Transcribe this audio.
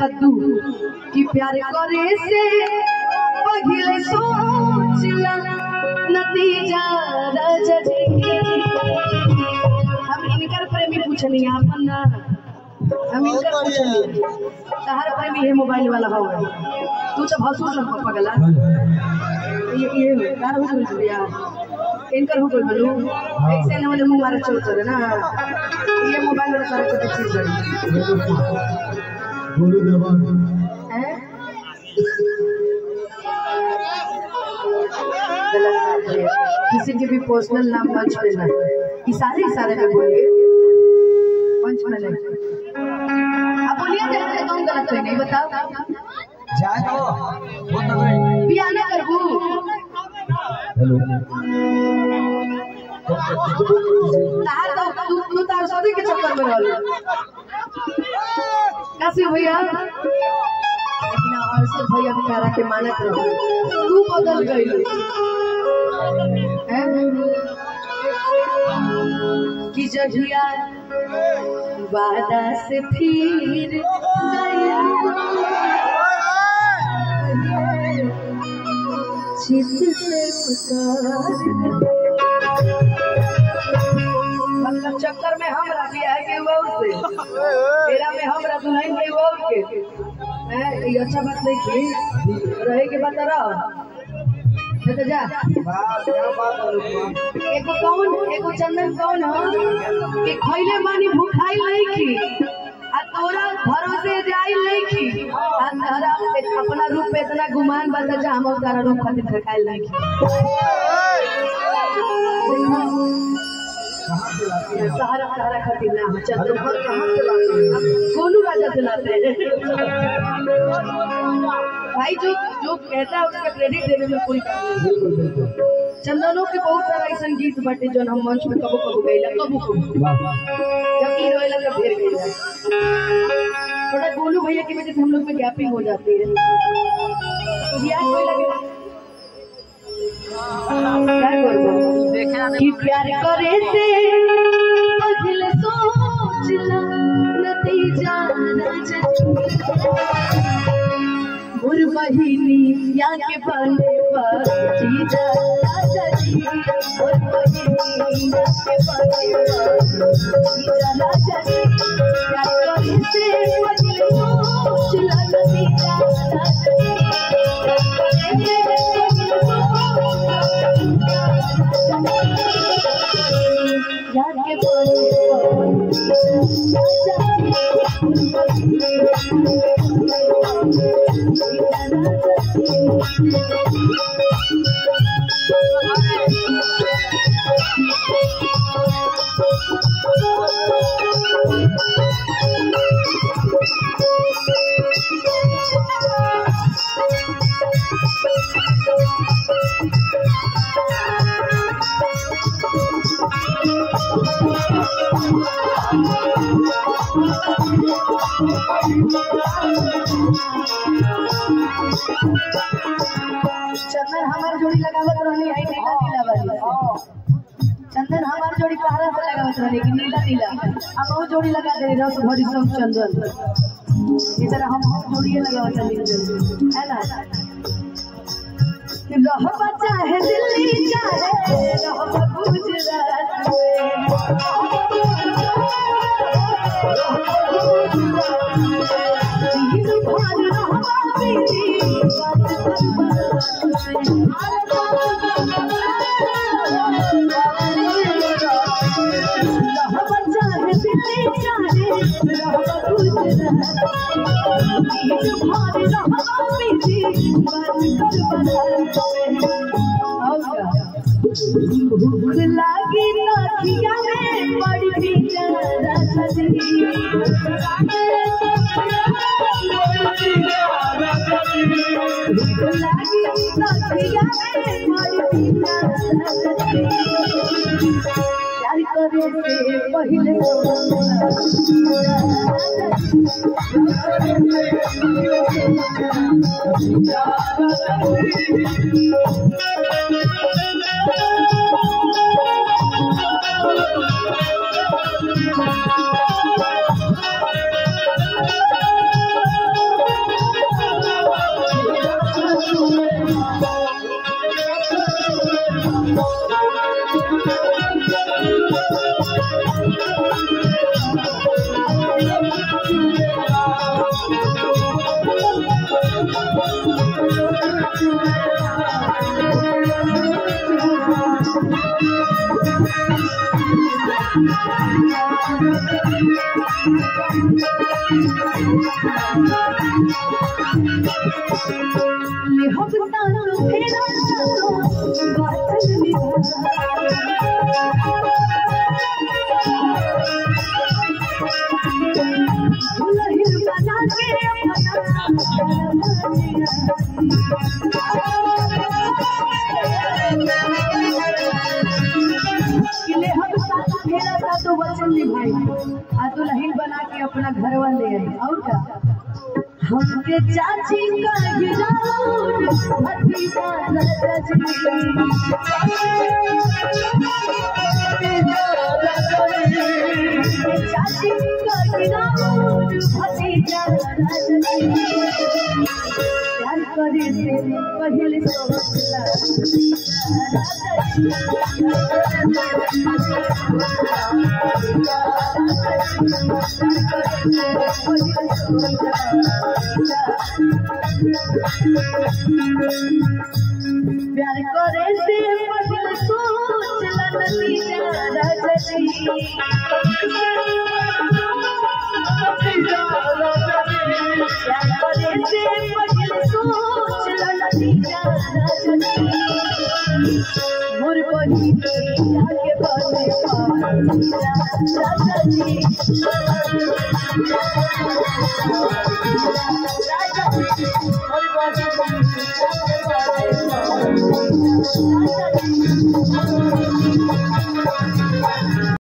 कद्दू कि प्यार करे से पहले सोचला नतीजा राजा जी। हम इनकर प्रेमी पूछनी आपन ना, हम इनकर पूछनी तहार प्रेमी है मोबाइल वाला हो तू तो भसुर न पगला ये कार हो गई भैया इनकर हो गई बोलू ऐसे न वाले मुंह मारे चल ना ये मोबाइल वाला सारे को चीज गई बोलू जवान हैं किसी के भी पर्सनल नाम मंच पे ना इशारे में बोलिए मंच में नहीं आप बोलिए जैसे तुम गलत कोई नहीं बताओ जाओ वो तो पियाना करबू हेलो तार तो तू तार शादी के चक्कर में रहल कैसे भैया लेकिन और से भैया बेचारा के मानत रहो तू बदल गई हैं कि जगिया वादा से फिर गया चित से मतलब चक्कर में हम रखी है कि वो से तेरा में हम दुल्हन के वो के हैं ये अच्छा बात नहीं की रहे के बता रहा तो जा एको चंदन कौन हो कि खइले मानी भूखाई नहीं की आ तोरा भरोसे जाई नहीं की आ तोरा अपना रूप पे इतना गुमान बता जा हम तारा रूप खातिर खाई नहीं की सहारा सहारा खातिर ना हम चंदन गोलू राजा दिलाते हैं भाई जो कहता है उसका क्रेडिट देने में कोई चंदनों के बहुत सारा ऐसा गीत बाटे जो हम मंच में कबो कबो गईला कबो जब ही रोएला तब फिर गईला थोड़ा गोलू भैया की वजह से हम लोग में गैपिंग हो जाती है तो याद कोई लगेगा क्या करबो कि प्यार करे से पहले सोचला नतीजा राजा और बहिनी या के बने पर जीजा राजा जी और बहिनी या के बने पर जीजा राजा जी प्यार करे से पहले सोचला नतीजा राजा जी या के बने चंदन हमारी जोड़ी लगावत रहनी है नीला नीला वाली चंदन हमारी जोड़ी पहरा से लगावत रहनी कि नीला नीला अब वो जोड़ी लगा दे रस भरी सब चंदन इधर हम जोड़ी लगावत रहनी है ना रह बच्चा है दिल्ली चाहे रह गुजरात भूख लागी नाथिया में बड़ी बेचारा सजी भूख लागी नाथिया में बड़ी बेचारा सजी प्यार करे से पहले तो वचन निभाई आ दुल्हन बना के अपना घरवा ले आई और क्या हमके चाची का गिराउट भतीजा चाची का गिराउट भतीजा प्यार करे से पहले सोचला प्यार करे से पहले सोचला नतीजा राजी प्यार करे से पहले सोचला नतीजा राजी मोर बनी जाके बने राजा जी मोर बनी जाके बने राजा जी